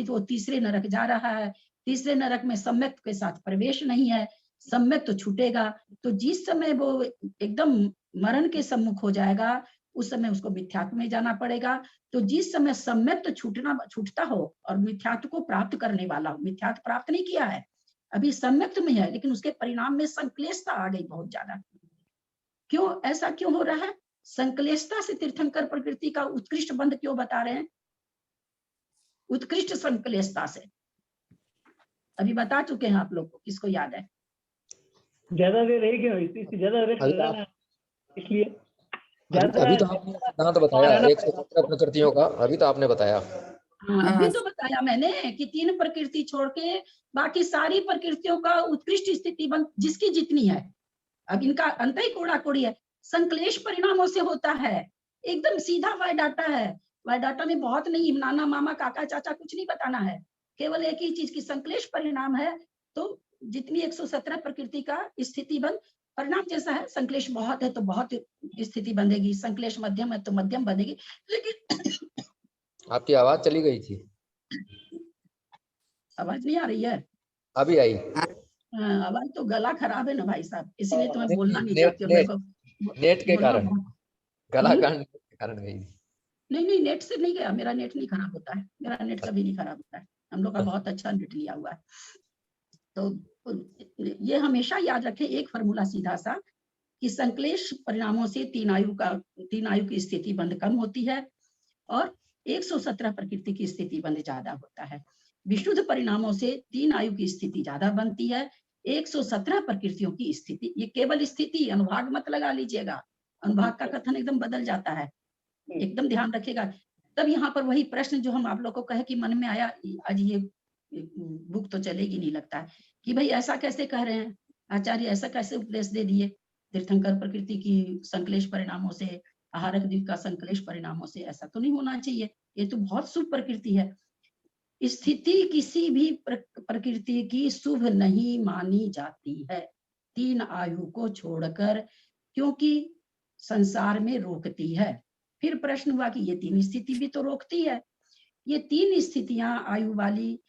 तो वो तीसरे नरक जा रहा है। तीसरे नरक में सम्यक के साथ प्रवेश नहीं है, सम्यक तो छूटेगा, तो जिस समय वो एकदम मरण के सम्मुख हो जाएगा उस समय उसको मिथ्यात्व में जाना पड़ेगा। तो जिस समय सम्यक तो छूटता हो और मिथ्यात्व को प्राप्त करने वाला हो, मिथ्यात्व प्राप्त नहीं किया है, अभी सम्यक में है, लेकिन उसके परिणाम में संक्लेशता आ गई बहुत ज्यादा। क्यों ऐसा क्यों हो रहा है? संक्लेशता से तीर्थंकर प्रकृति का उत्कृष्ट बंध क्यों बता रहे हैं? उत्कृष्ट संक्लेशता से अभी बता चुके हैं आप लोग को, किसको याद है? ज्यादा देर रहेगी, ज्यादा देर इसलिए अभी तो आपने सिद्धांत बताया 117 प्रकृतियों का, अभी तो आपने बताया। हाँ, अभी तो बताया मैंने कि 3 प्रकृति छोड़ के बाकी सारी प्रकृतियों का उत्कृष्ट स्थिति बंद जिसकी जितनी है, अब इनका अंत ही कोड़ा कोड़ी है, संक्लेश परिणामों से होता है, एकदम सीधा वाय डाटा है। वाय डाटा में बहुत नहीं, नाना मामा काका चाचा कुछ नहीं बताना है, केवल एक ही चीज की संक्लेश परिणाम है। तो जितनी 117 प्रकृति का स्थिति बंद परिणाम जैसा है, संक्लेश बहुत है तो बहुत स्थिति बंधेगी, संक्लेश मध्यम है तो मध्यम बंधेगी। लेकिन आपकी आवाज चली गई थी, आवाज नहीं आ रही है? अभी आई। आवाज तो गला खराब है ना भाई साहब, इसीलिए तो मैं बोलना नहीं चाहती हूँ। नेट के कारण, गला कान के कारण गई। नहीं, नेट से नहीं गया, मेरा नेट नहीं खराब होता है, मेरा नेट कभी नहीं खराब होता है, हम लोग का बहुत अच्छा नेट लिया हुआ है। तो ये हमेशा याद रखें, एक फॉर्मूला सीधा सा कि संक्लेश परिणामों से 3 आयु की स्थिति बंध कम होती है और 117 प्रकृति की स्थिति बंध ज्यादा होता है। विशुद्ध परिणामों से 3 आयु की स्थिति ज्यादा बनती है, 117 प्रकृतियों की स्थिति, ये केवल स्थिति, अनुभाग मत लगा लीजिएगा, अनुभाग का कथन एकदम बदल जाता है, एकदम ध्यान रखिएगा। तब यहाँ पर वही प्रश्न जो हम आप लोग को कहे कि मन में आया, आज ये बुक तो चलेगी नहीं लगता है कि भाई ऐसा कैसे कह रहे हैं आचार्य, ऐसा कैसे उपदेश दे दिए, तीर्थंकर प्रकृति की संक्लेश परिणामों से, आहारक द्वीप का संक्लेश परिणामों से, ऐसा तो नहीं होना चाहिए, ये तो बहुत शुभ प्रकृति है। स्थिति किसी भी प्रकृति की शुभ नहीं मानी जाती है, 3 आयु को छोड़कर, क्योंकि संसार में रोकती है। फिर प्रश्न हुआ कि ये 3 स्थिति भी तो रोकती है। ये 3 स्थितियां आयु वाली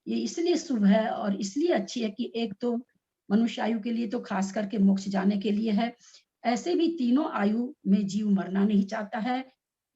ये इसलिए शुभ है और इसलिए अच्छी है कि एक तो मनुष्य आयु के लिए तो खास करके मोक्ष जाने के लिए है। ऐसे भी तीनों आयु में जीव मरना नहीं चाहता है।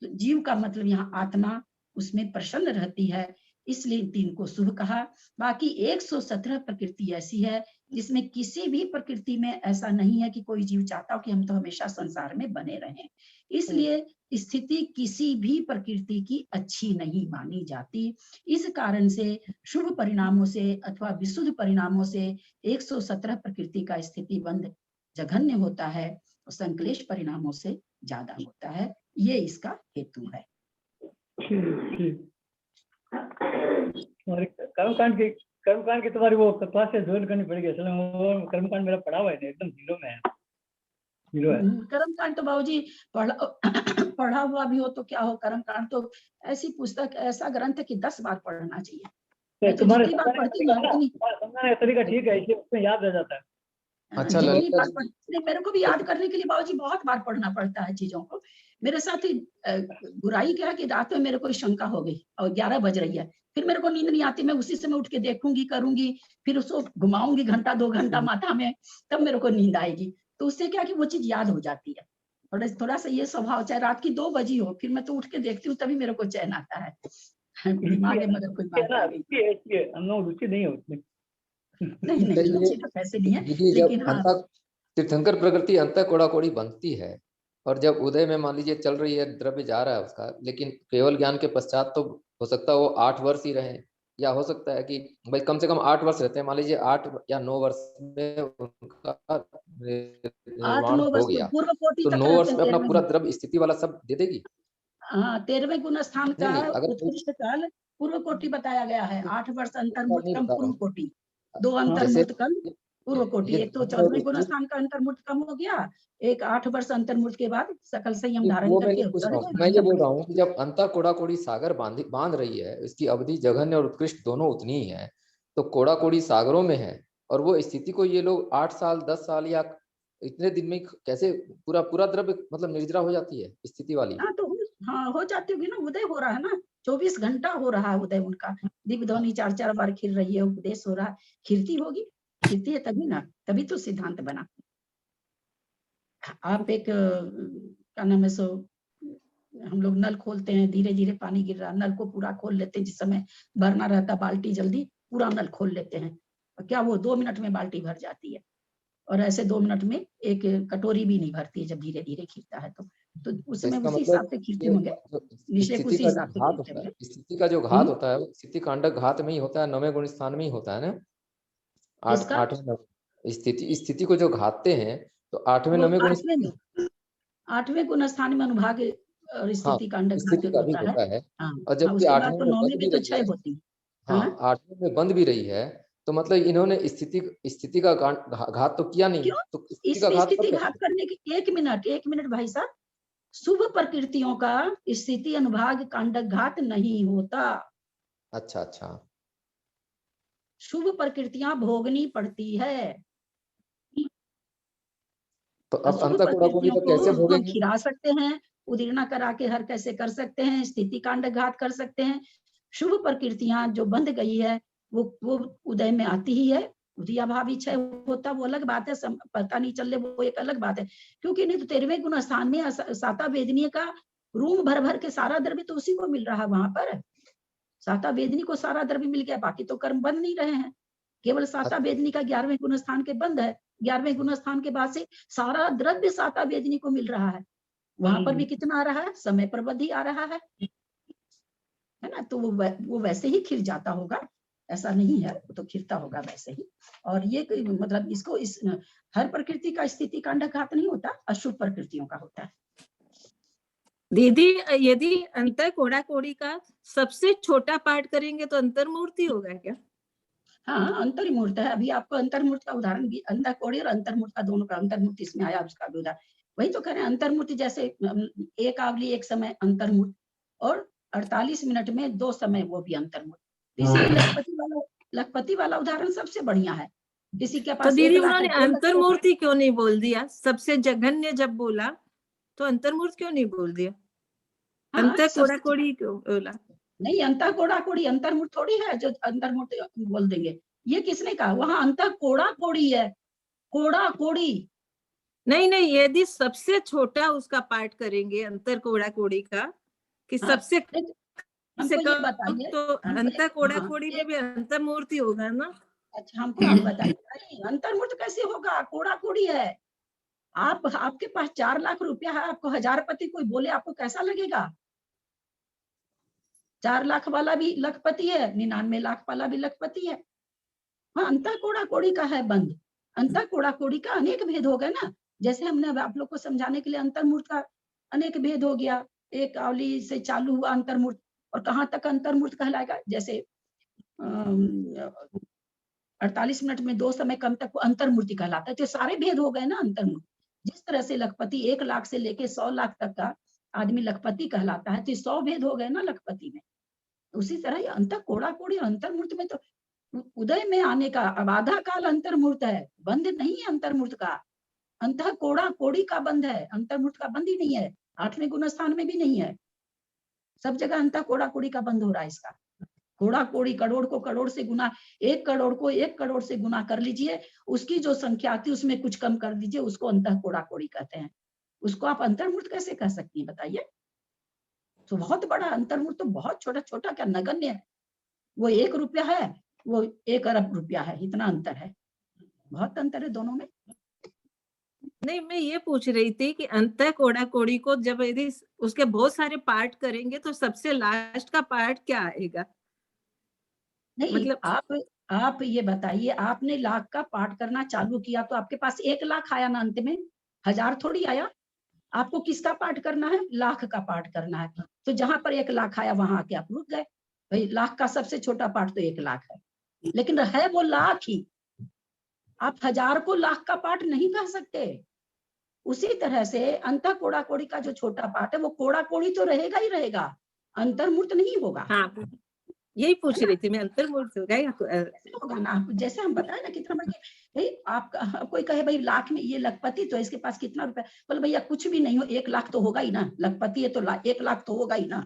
तो जीव का मतलब यहाँ आत्मा उसमें प्रसन्न रहती है, इसलिए 3 को शुभ कहा। बाकी 117 प्रकृति ऐसी है जिसमें किसी भी प्रकृति में ऐसा नहीं है कि कोई जीव चाहता हो कि हम तो हमेशा संसार में बने रहें। इसलिए स्थिति किसी भी प्रकृति की अच्छी नहीं मानी जाती। इस कारण से शुभ परिणामों से अथवा विशुद्ध परिणामों से 117 प्रकृति का स्थिति बंध जघन्य होता है और संक्लेश परिणामों से ज्यादा होता है। ये इसका हेतु है। ठीक। और कर्मकांड की तुम्हारी वो क्लास से ज्वाइन करनी पड़ेगी। असल में वो कर्मकांड मेरा पढ़ा हुआ है, एकदम जीरो में है। जीरो है। कर्मकांड तो बाबूजी पढ़ा हुआ भी हो तो क्या हो, कर्मकांड तो ऐसी पुस्तक, ऐसा ग्रंथ है कि 10 बार पढ़ना चाहिए। मैं तो जितनी बार पढ़ती हूँ तरीका ठीक है, इसलिए उसमें याद रह जाता है। अच्छा जितनी ललिता बार पढ़ती, मेरे को भी याद करने के लिए बाबूजी बहुत बार पढ़ना पड़ता है चीजों को। मेरे साथ ही बुराई क्या है कि रात में मेरे को शंका हो गई और 11 बज रही है, फिर मेरे को नींद नहीं आती, मैं उसी समय उठ के देखूंगी, करूंगी, फिर उसको घुमाऊंगी घंटा 2 घंटा माथा में, तब मेरे को नींद आएगी। तो उससे क्या कि वो चीज याद हो जाती है। थोड़ा सा ये स्वभाव, चाहे रात की 2 बजी हो, फिर मैं तो उठ के देखती हूँ, तभी मेरे को चैन आता है। दिमाग में मगर कोई बात आ गई। हम लोग रुचि नहीं है उसमें। नहीं रुचि तो कैसे नहीं है, दीदी, लेकिन जब हाँ, तीर्थंकर प्रकृति अंत कोड़ा कोड़ी बनती है और जब उदय में मान लीजिए चल रही है, द्रव्य जा रहा है उसका, लेकिन केवल ज्ञान के पश्चात तो हो सकता है वो 8 वर्ष ही रहे, या हो सकता है कि भाई कम से कम 8 वर्ष रहते हैं, मान लीजिए 8 या 9 वर्ष में उनका 8-9 निर्वाण हो वर्ष गया, पूर्व कोटि तो तक 9 रहते वर्ष हैं। में अपना पूरा द्रव्य स्थिति वाला सब दे देगी। हाँ, 13वें गुण स्थान का नहीं, अगर उत्कृष्ट काल पूर्व कोटि बताया गया है। 8 वर्ष अंतर्मुक्त नहीं कम बता रहा पूर्व हूँ, कोटि, 2 जैसे अंतर्मुक्त कम पूर्व कोटि। ये एक तो धन और 14वें गुण उत्कृष्ट, स्थान का अंतर्मुक्त कम हो गया, एक 8 वर्ष अंतर्मुक्त के बाद सकल संयम धारण वो मैं करके नहीं पूछ रहा हूँ, मैं ये उत्तर बोल रहा हूँ कि जब अंता कोड़ा कोड़ी सागर बांध रही है, इसकी अवधि जघन्य और उत्कृष्ट दोनों उतनी ही है, तो कोड़ा कोड़ी सागरों में है, और वो स्थिति को ये लोग 8 साल 10 साल या इतने दिन में कैसे पूरा द्रव्य मतलब निर्जरा हो जाती है स्थिति वाली। हाँ तो हाँ हो जाती होगी ना, उदय हो रहा है ना, 24 घंटा हो रहा है उदय उनका, दिव्य ध्वनि 4-4 बार खिल रही है, उपदेश हो रहा है, खिलती होगी, खिलती है तभी ना, तभी तो सिद्धांत बना। आप एक क्या नाम है सो, हम लोग नल खोलते हैं, धीरे धीरे पानी गिर रहा, नल को पूरा खोल लेते हैं, जिस समय भरना रहता बाल्टी जल्दी पूरा नल खोल लेते हैं, और क्या वो 2 मिनट में बाल्टी भर जाती है, और ऐसे 2 मिनट में एक कटोरी भी नहीं भरती है जब धीरे धीरे खिलता है तो उसमें इसका उसी मतलब हिसाब से खींचते होंगे, निश्चय स्थिति उसी का जो हिसाब से घात खींचते होता है, होंगे। स्थिति का जो घात होता है वो स्थिति कांडक घात में ही होता है, 9वें गुण स्थान में ही होता है ना। किसका? 8वें स्थिति को जो घातते हैं तो 8वें वो 9वें गुण, 8वें गुण स्थान में अनुभाग और हाँ स्थिति कांडक स्थिति का भी होता है। होता है, हाँ, और जबकि उसके बाद 8वें तो में 9वें बंद में भी तो रही क्षय है। होती। हाँ, हाँ, 8वें में बंद भी रही है, तो मतलब इन्होंने स्थिति का घात तो किया नहीं, क्यों? तो स्थिति इस का घात स्थिति कब घात करते हैं? करने की 1 मिनट भाई साहब, शुभ प्रकृतियों का स्थिति अनुभाग कांडक घात नहीं होता। अच्छा, शुभ प्रकृतियां भोगनी पड़ती है, तो अब अशुभ अंतः कोड़ा कोड़ी प्रकृतियों तो को कैसे हम भोगेंगे? खिला सकते हैं, उदीर्णा करा के हर कैसे कर सकते हैं, स्थिति कांड घात कर सकते हैं। शुभ प्रकृतियां जो बंध गई है वो उदय में आती ही है, उदयाभावी क्षय होता वो अलग बात है, पता नहीं चल वो एक अलग बात है, क्योंकि नहीं तो 13वें गुण स्थान में साता वेदनीय का रूम भर भर के सारा द्रव्य तो उसी को मिल रहा है वहां पर, साता वेदनी को सारा द्रव्य मिल गया, बाकी तो कर्म बंद नहीं रहे हैं, केवल साता वेदनी का 11वें गुण स्थान के बंद है, 11वें गुण स्थान के बाद से सारा द्रव्य साता वेदनी को मिल रहा है, वहां पर भी कितना आ रहा है, समय पर वृद्धि आ रहा है ना, तो वो वैसे ही खिल जाता होगा, ऐसा नहीं है, वो तो खिलता होगा वैसे ही। और ये मतलब इसको इस हर प्रकृति का स्थिति कांड घात नहीं होता, अशुभ प्रकृतियों का होता है। दीदी, यदि अंतर कोड़ा कोड़ी का सबसे छोटा पाठ करेंगे तो अंतर्मूर्ति होगा क्या? हाँ, अंतर्मूर्त है, अभी आपको अंतर्मूर्त का उदाहरण भी, अंतर कोड़ी और अंतर्मूर्त का दोनों का, अंतर्मूर्त इसमें आया, उसका भी उदाहरण वही तो कह रहे हैं, अंतर्मूर्त जैसे एक आवली एक समय अंतर्मूर्त, और 48 मिनट में 2 समय वो भी अंतर्मूर्त, इसलिए लखपति वाला उदाहरण सबसे बढ़िया है, किसी के तो पास दीदी 1 लाख उन्होंने है, 2 लाख अंतर मूर्ति क्यों नहीं बोल दिया? सबसे जघन्य जब बोला तो अंतर मूर्ति क्यों नहीं बोल दिया? हाँ, अंतर सबसे- कोड़ा कोड़ी क्यों बोला? नहीं, अंतर कोड़ा कोड़ी अंतर्मुख थोड़ी है जो अंतर्मुख बोल देंगे। ये किसने कहा? वहां अंतर कोड़ा कोड़ी है, कोड़ा कोड़ी। नहीं नहीं, यदि सबसे छोटा उसका पाठ करेंगे अंतर कोड़ा कोड़ी का, कि हाँ, सबसे हमको ये कम, बताइए, तो हमको अंतर कोड़ा हाँ, कोड़ी में भी अंतर मूर्ति होगा ना? अच्छा हमको आप बताइए, नहीं अंतर्मुख कैसे होगा? कोड़ा कोड़ी है। आपके पास 4 लाख रुपया है, आपको हजारपति कोई बोले आपको कैसा लगेगा? 4 लाख वाला भी लखपति है, 99 लाख वाला भी लखपति है। हाँ, अंतर कोड़ा कोड़ी का है बंद। अंतर कोड़ा कोड़ी का अनेक भेद हो गए ना। जैसे हमने अब आप लोग को समझाने के लिए अंतर्मूर्त का अनेक भेद हो गया। एक अवली से चालू हुआ अंतर्मूर्त, और कहाँ तक अंतर्मूर्त कहलाएगा? जैसे 48 मिनट में 2 समय कम तक वो अंतर्मूर्ति कहलाता है। तो सारे भेद हो गए ना अंतर्मूर्त। जिस तरह से लखपति 1 लाख से लेके 100 लाख तक का आदमी लखपति कहलाता है, तो 100 भेद हो गए ना लखपति में। उसी तरह ये अंतर कोड़ा कोड़ी अंतर्मूर्त में तो उदय में आने का अब आधा काल अंतर्मूर्त है, बंध नहीं है अंतर्मूर्त का। अंतः कोड़ा कोड़ी का बंध है, अंतर्मूर्त का बंध ही नहीं है। 8वें गुण स्थान में भी नहीं है। सब जगह अंतः कोड़ा कोड़ी का बंध हो रहा है इसका। कोड़ा कोड़ी, करोड़ को करोड़ से गुना, 1 करोड़ को 1 करोड़ से गुना कर लीजिए, उसकी जो संख्या आती है उसमें कुछ कम कर दीजिए, उसको अंतः कोड़ा कोड़ी कहते हैं। उसको आप अंतर्मूर्त कैसे कह सकती हैं बताइए? तो बहुत बड़ा अंतर्मूर्त तो बहुत छोटा छोटा क्या नगण्य है। वो 1 रुपया है, वो 1 अरब रुपया है, इतना अंतर है। बहुत अंतर है दोनों में। नहीं, मैं ये पूछ रही थी कि अंतर कोड़ा कोड़ी को जब यदि उसके बहुत सारे पार्ट करेंगे तो सबसे लास्ट का पार्ट क्या आएगा? नहीं मतलब आप ये बताइए, आपने लाख का पाठ करना चालू किया तो आपके पास 1 लाख आया ना अंत में, 1000 थोड़ी आया। आपको किसका पाठ करना है? लाख का पाठ करना है। तो जहां पर 1 लाख आया वहां आके आप रुक गए। भाई लाख का सबसे छोटा पाठ तो 1 लाख है, लेकिन है वो लाख ही। आप 1000 को लाख का पाठ नहीं कह सकते। उसी तरह से अंतः कोड़ा कोड़ी का जो छोटा पाठ है वो कोड़ा कोड़ी तो रहेगा ही रहेगा, अंतर्मूर्त नहीं होगा। हाँ, यही पूछ रही थी मैं, अंतर्मूर्त होगा या होगा ना। जैसे हम बताए ना कितना बड़ा, भाई आप कोई कहे भाई लाख में ये लखपति तो इसके पास कितना रुपया, बोले भैया कुछ भी नहीं हो, 1 लाख तो होगा ही ना। लखपति है तो 1 लाख तो होगा ही ना,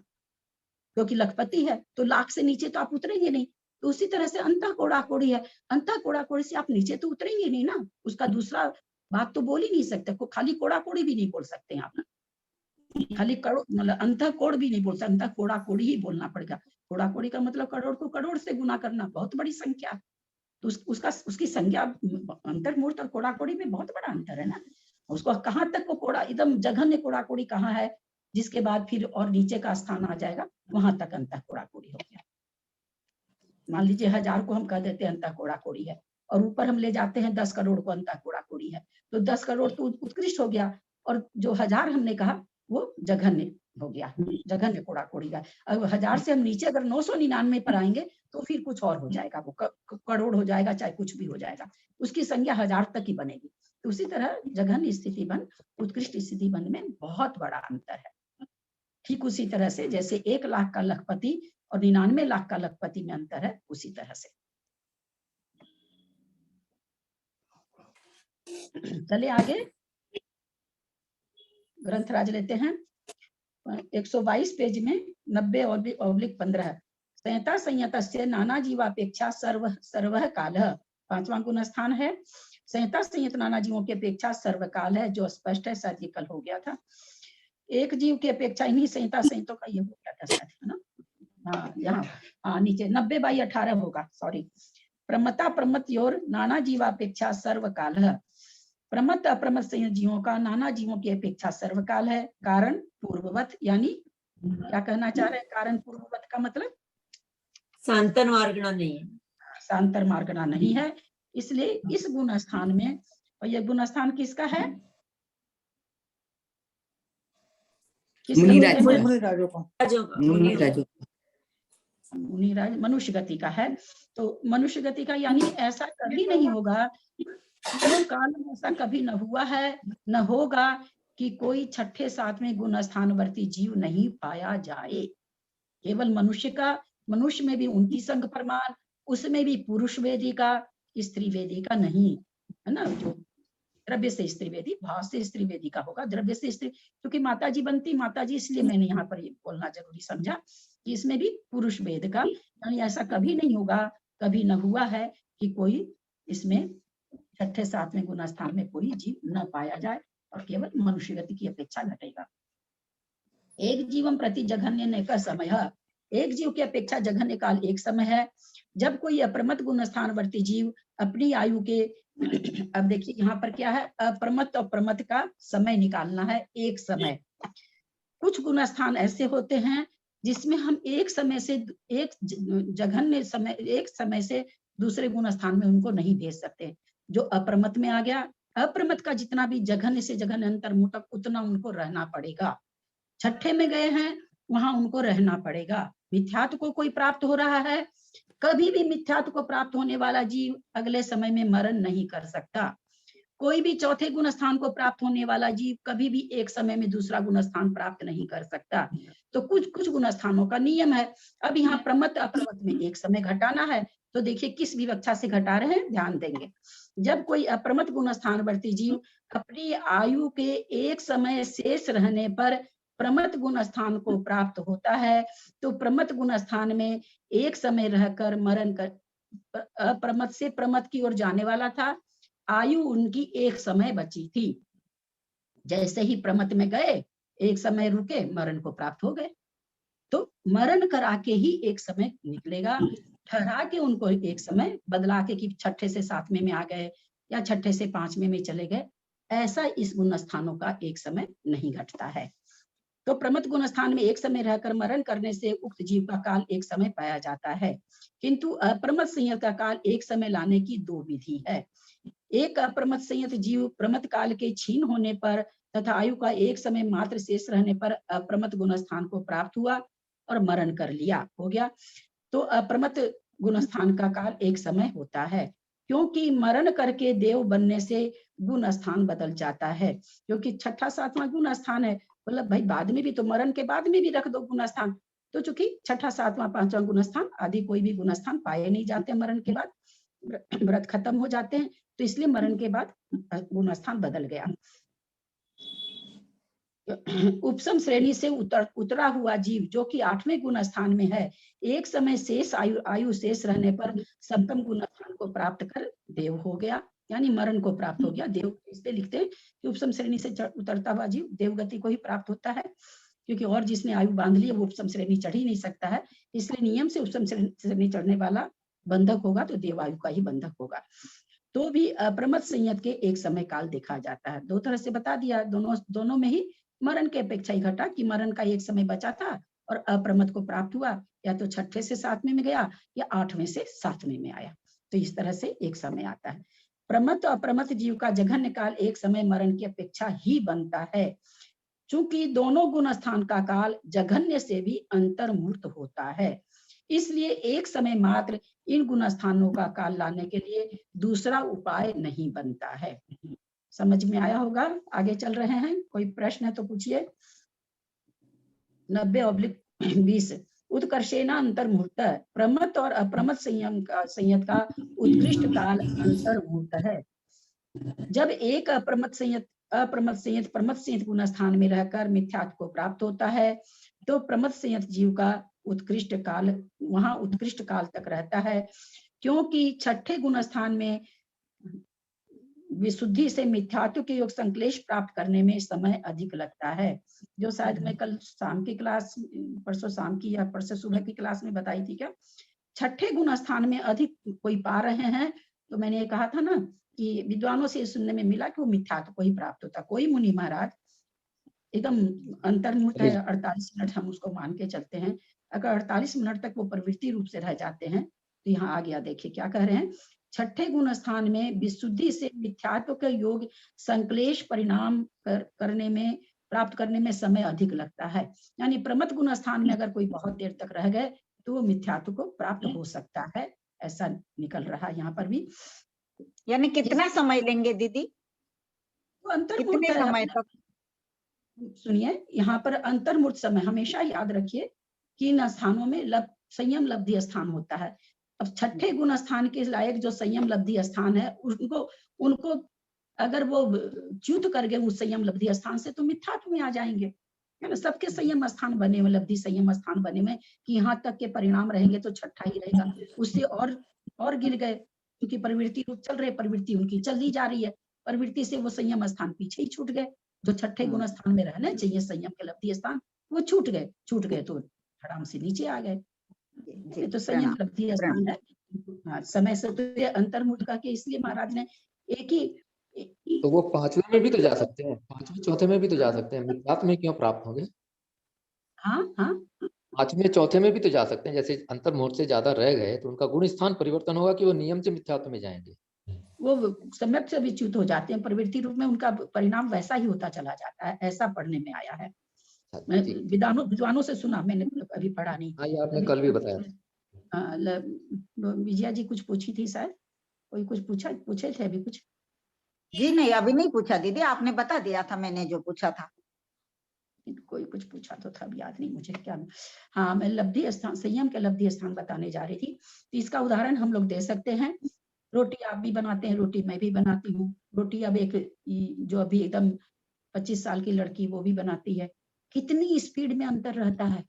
क्योंकि लखपति है तो लाख से नीचे तो आप उतरेंगे नहीं। तो उसी तरह से अंतः कोड़ा कोड़ी है, अंतः कोड़ा कोड़ी से आप नीचे तो उतरेंगे नहीं ना। उसका दूसरा बात तो बोल ही नहीं सकते, खाली कोड़ा कोड़ी भी नहीं बोल सकते हैं आप, खाली करोड़ मतलब अंतः कोड़ भी नहीं बोल सकते, अंतः कोड़ा कोड़ी ही बोलना पड़ेगा। कोड़ा कोड़ी का मतलब करोड़ को करोड़ से गुना करना, बहुत बड़ी संख्या। तो उसकी संज्ञा अंतर्मूर्त और कोड़ा कोड़ी में बहुत बड़ा अंतर है ना। उसको कहाँ तक वो कोड़ा एकदम जघन्य कोड़ा कोड़ी कहाँ है, जिसके बाद फिर और नीचे का स्थान आ जाएगा, वहां तक अंतः कोड़ा कोड़ी हो गया। मान लीजिए 1000 को हम कह देते हैं अंतः कोड़ा कोड़ी है, और ऊपर हम ले जाते हैं 10 करोड़ को अंतः कोड़ा कोड़ी है, तो 10 करोड़ तो उत्कृष्ट हो गया, और जो 1000 हमने कहा वो जघन्य हो गया, जघन्य कोड़ा कोड़ी का। अब 1000 से हम नीचे अगर 999 पर आएंगे तो फिर कुछ और हो जाएगा, वो करोड़ हो जाएगा, चाहे कुछ भी हो जाएगा, उसकी संज्ञा 1000 तक ही बनेगी। तो उसी तरह जघन्य स्थिति बन, उत्कृष्ट स्थिति बन में बहुत बड़ा अंतर है। ठीक उसी तरह से जैसे 1 लाख का लखपति और 99 लाख का लखपति में अंतर है, उसी तरह से। चले आगे, ग्रंथराज लेते हैं 122 पेज में 90/15 संहिता संयतस्य नाना जीवापेक्षा सर्व कालः, 5वां गुण स्थान है। संहिता संयत नाना जीवों की अपेक्षा सर्वकाल है, जो स्पष्ट है, शायद ये कल हो गया था। एक जीव की अपेक्षा, इन्हीं संहिता संहितों का ये हो गया था शायद, है ना। हाँ यहाँ नीचे 90/18 होगा, सॉरी। प्रमता प्रमतयोर नाना जीवापेक्षा सर्वकाल, प्रमत अप्रमत संयत जीवों का नाना जीवों की अपेक्षा सर्वकाल है। कारण पूर्ववत, यानी क्या कहना चाह रहे हैं? कारण पूर्ववत का मतलब सांतर मार्गणा नहीं है, सांतर मार्गणा नहीं है, इसलिए इस गुण स्थान में, और ये गुण स्थान किसका है? मुनिराज का। मुनिराजों का। मुनिराज मनुष्य गति का है। तो मनुष्य गति का यानी ऐसा कभी नहीं होगा, तीनों काल में ऐसा कभी न हुआ है न होगा कि कोई 6ठे 7वें गुण स्थानवर्ती जीव नहीं पाया जाए। केवल मनुष्य का, मनुष्य में भी 29 अंग प्रमाण, उसमें भी पुरुष वेदी का, स्त्री वेदी का नहीं है ना। जो द्रव्य से स्त्री वेदी, भाव से स्त्री वेदी का होगा। द्रव्य से स्त्री, क्योंकि माता जी बनती माता जी, इसलिए मैंने यहाँ पर ये बोलना जरूरी समझा कि इसमें भी पुरुष वेद का, यानी ऐसा कभी नहीं होगा, कभी न हुआ है कि कोई इसमें छठे सातवें गुण स्थान में कोई जीव न पाया जाए और केवल मनुष्य गति की अपेक्षा घटेगा। एक जीवम प्रति जघन्य का समय, एक जीव की अपेक्षा जघन्य काल एक समय है। जब कोई अप्रमत गुण स्थानवर्ती जीव अपनी आयु के अब देखिए यहाँ पर क्या है, अप्रमत और प्रमत का समय निकालना है, एक समय। कुछ गुण स्थान ऐसे होते हैं जिसमें हम एक समय से एक जघन्य समय, एक समय से दूसरे गुण स्थान में उनको नहीं भेज सकते। जो अप्रमत में आ गया, अप्रमत का जितना भी जघन्य से जघन्य अंतर मुटक उतना उनको रहना पड़ेगा। छठे में गए हैं वहां उनको रहना पड़ेगा। मिथ्यात्व को कोई प्राप्त हो रहा है, कभी भी मिथ्यात्व को प्राप्त होने वाला जीव अगले समय में मरण नहीं कर सकता। कोई भी चौथे गुण स्थान को प्राप्त होने वाला जीव कभी भी एक समय में दूसरा गुण स्थान प्राप्त नहीं कर सकता। तो कुछ कुछ गुण स्थानों का नियम है। अब यहाँ प्रमत अप्रमत में एक समय घटाना है, तो देखिए किस विवक्षा से घटा रहे हैं, ध्यान देंगे। जब कोई अप्रमत गुण स्थानवर्ती जीव अपनी आयु के एक समय शेष रहने पर प्रमत गुण स्थान को प्राप्त होता है, तो प्रमत गुण स्थान में एक समय रहकर मरण कर, अप्रमत से प्रमत की ओर जाने वाला था। आयु उनकी एक समय बची थी। जैसे ही प्रमत में गए, एक समय रुके, मरण को प्राप्त हो गए। तो मरण करा के ही एक समय निकलेगा, ठहरा के उनको एक समय बदला के कि छठे से सातवें में आ गए या छठे से पांचवें में चले गए, ऐसा इस गुण स्थानों का एक समय नहीं घटता है। तो प्रमत गुण स्थान में एक समय रहकर मरण करने से उक्त जीव का काल एक समय पाया जाता है, किंतु अप्रमत संयत का काल एक समय लाने की दो विधि है। एक अप्रमत संयत जीव प्रमत काल के छीन होने पर तथा आयु का एक समय मात्र शेष रहने पर अप्रमत गुण स्थान को प्राप्त हुआ और मरण कर लिया, हो गया। तो अप्रमत गुण स्थान का काल एक समय होता है, क्योंकि मरण करके देव बनने से गुण स्थान बदल जाता है। क्योंकि छठा सातवां गुण स्थान है, मतलब भाई बाद में भी तो, मरण के बाद में भी रख दो गुण स्थान। तो चूंकि छठा सातवां पांचवां गुण स्थान आदि कोई भी गुण स्थान पाए नहीं जाते मरण के बाद, व्रत खत्म हो जाते हैं, तो इसलिए मरण के बाद गुण स्थान बदल गया। उपसम श्रेणी से उतरा हुआ जीव जो कि आठवें गुण स्थान में है, एक समय शेष आयु शेष रहने पर सप्तम गुण स्थान को प्राप्त कर देव हो गया, यानी मरण को प्राप्त हो गया। देव इसलिए लिखते हैं कि उपसम श्रेणी से उतरता हुआ जीव देवगति को ही प्राप्त होता है, क्योंकि और जिसने आयु बांध ली वो उपसम श्रेणी चढ़ ही नहीं सकता है। इसलिए नियम से उपसम श्रेणी चढ़ने वाला बंधक होगा तो देवायु का ही बंधक होगा। तो भी अप्रमत संयत के एक समय काल देखा जाता है। दो तरह से बता दिया, दोनों में ही मरण के अपेक्षा ही घटा कि मरण का एक समय बचा था और अप्रमत को प्राप्त हुआ, या तो छठे से सातवें में गया या आठवें से सातवें में आया। तो इस तरह से एक समय आता है। प्रमत और अप्रमत जीव का जघन्य काल एक समय मरण की अपेक्षा ही बनता है, चूंकि दोनों गुण स्थान का काल जघन्य से भी अंतर्मूर्त होता है। इसलिए एक समय मात्र इन गुण स्थानों का काल लाने के लिए दूसरा उपाय नहीं बनता है। समझ में आया होगा? आगे चल रहे हैं, कोई प्रश्न है तो पूछिए। 90/20 उत्कर्षेण अंतर्मुहूर्त, प्रमत और अप्रमत संयत का उत्कृष्ट काल अंतर्मुहूर्त है। जब एक अप्रमत संयत प्रमत संयत गुण स्थान में रहकर मिथ्यात्व को प्राप्त होता है, तो प्रमत संयत जीव का उत्कृष्ट काल वहां उत्कृष्ट काल तक रहता है, क्योंकि छठे गुण स्थान में विशुद्धि से मिथ्यात्व के योग संक्लेश प्राप्त करने में समय अधिक लगता है। जो शायद मैं कल शाम की क्लास, परसों शाम की या परसों सुबह की क्लास में बताई थी क्या, छठे गुण स्थान में अधिक कोई पा रहे हैं, तो मैंने ये कहा था ना कि विद्वानों से सुनने में मिला कि वो मिथ्यात्व को ही प्राप्त होता। कोई मुनि महाराज एकदम अंतर्मुहूर्त है, 48 मिनट हम उसको मान के चलते हैं, अगर 48 मिनट तक वो प्रवृत्ति रूप से रह जाते हैं, तो यहाँ आ गया, देखिए क्या कह रहे हैं। छठे गुण स्थान में विशुद्धि से मिथ्यात्व का योग संक्लेश परिणाम करने में प्राप्त करने में समय अधिक लगता है। यानी प्रमत गुण स्थान में अगर कोई बहुत देर तक रह गए तो वो मिथ्यात्व को प्राप्त हो सकता है, ऐसा निकल रहा यहाँ पर भी। यानी कितना समय लेंगे दीदी? तो अंतर्मुहूर्त कितने समय तक? सुनिए, यहाँ पर अंतर्मुहूर्त समय हमेशा याद रखिए कि इन स्थानों में संयम लब्धि स्थान होता है। अब छठे गुण स्थान के लायक जो संयम लब्धि स्थान है, उनको उनको अगर वो च्युत कर गए उस संयम लब्धि स्थान से तो मिथ्यात्व में आ जाएंगे, है ना। सबके संयम स्थान बने हुए, लब्धि संयम स्थान बने हुए कि यहाँ तक के परिणाम रहेंगे तो छठा ही रहेगा, उससे और गिर गए, क्योंकि प्रवृत्ति रूप चल रहे, प्रवृत्ति उनकी चलती जा रही है, प्रवृत्ति से वो संयम स्थान पीछे ही छूट गए। जो छठे गुण स्थान में रहना चाहिए संयम के लब्धि स्थान, वो छूट गए तो हराम से नीचे आ गए। ये तो संयम लब्धि स्थान है। हाँ, समय से तो ये अंतर्मुख का के इसलिए महाराज ने एक ही तो वो पांचवें में भी तो जा सकते हैं, पांचवें चौथे में भी तो जा सकते हैं, मिथ्यात्व में क्यों प्राप्त होंगे? हाँ हाँ पांचवें चौथे में भी तो जा सकते हैं। जैसे अंतर्मुहूर्त से ज्यादा रह गए तो उनका गुण स्थान परिवर्तन होगा कि वो नियम से मिथ्यात्व में जाएंगे। वो सम्यक से विच्युत हो जाते हैं, प्रवृत्ति रूप में उनका परिणाम वैसा ही होता चला जाता है, ऐसा पढ़ने में आया है। मैं विद्वानों से सुना, मैंने अभी पढ़ा नहीं। हाँ, ये आपने कल भी बताया। विजया जी कुछ पूछी थी शायद, कोई कुछ पूछे थे अभी कुछ? जी नहीं, अभी नहीं पूछा दीदी, आपने बता दिया था मैंने जो पूछा था। कोई कुछ पूछा तो था, याद नहीं मुझे क्या। हाँ, मैं लब्धि स्थान, संयम के लब्धि स्थान बताने जा रही थी। तो इसका उदाहरण हम लोग दे सकते हैं। रोटी आप भी बनाते हैं, रोटी मैं भी बनाती हूँ। रोटी अब एक जो अभी एकदम 25 साल की लड़की वो भी बनाती है, कितनी स्पीड में अंतर रहता है।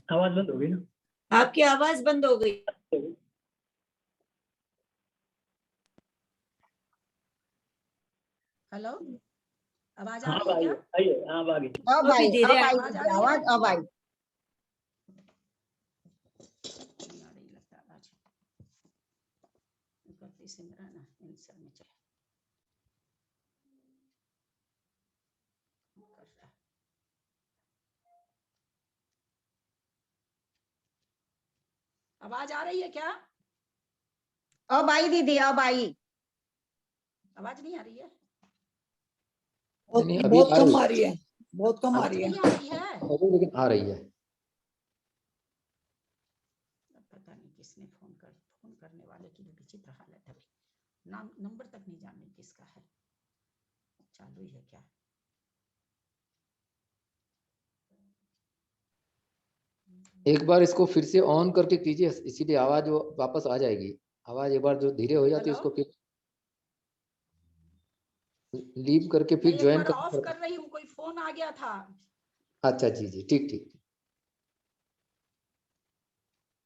आवाज बंद हो गई ना? आपकी आवाज बंद हो गई। हेलो, आवाज आ हाँ रही है क्या? आइए, हाँ अब आ गई। अब आई, धीरे अब आई आवाज आ रही है? आवाज, अब आई। नहीं आ रही लगता आवाज। गलती से मेरा ना आंसर में चला। कर रहा है। आवाज आ रही है क्या? अब आई दीदी, अब आई। आवाज नहीं आ रही है? नहीं, अभी बहुत आ कम रही आ रही है, बहुत कम आ आवाज रही है। नहीं आ रही है? है, लेकिन आ रही है। पता नहीं किसने फोन करने वाले की भी विचित्र हालत है। नाम नंबर तक नहीं जानने किसका है। चालू ही है क्या? एक बार इसको फिर से ऑन करके कीजिए, इसीलिए आवाज वो वापस आ जाएगी। आवाज एक बार जो धीरे हो जाती है उसको फिर लीव करके फिर मैं एक ज्वाइन बार ऑफ कर। कर रही हूँ, कोई फोन आ गया था। अच्छा जी, ठीक ठीक।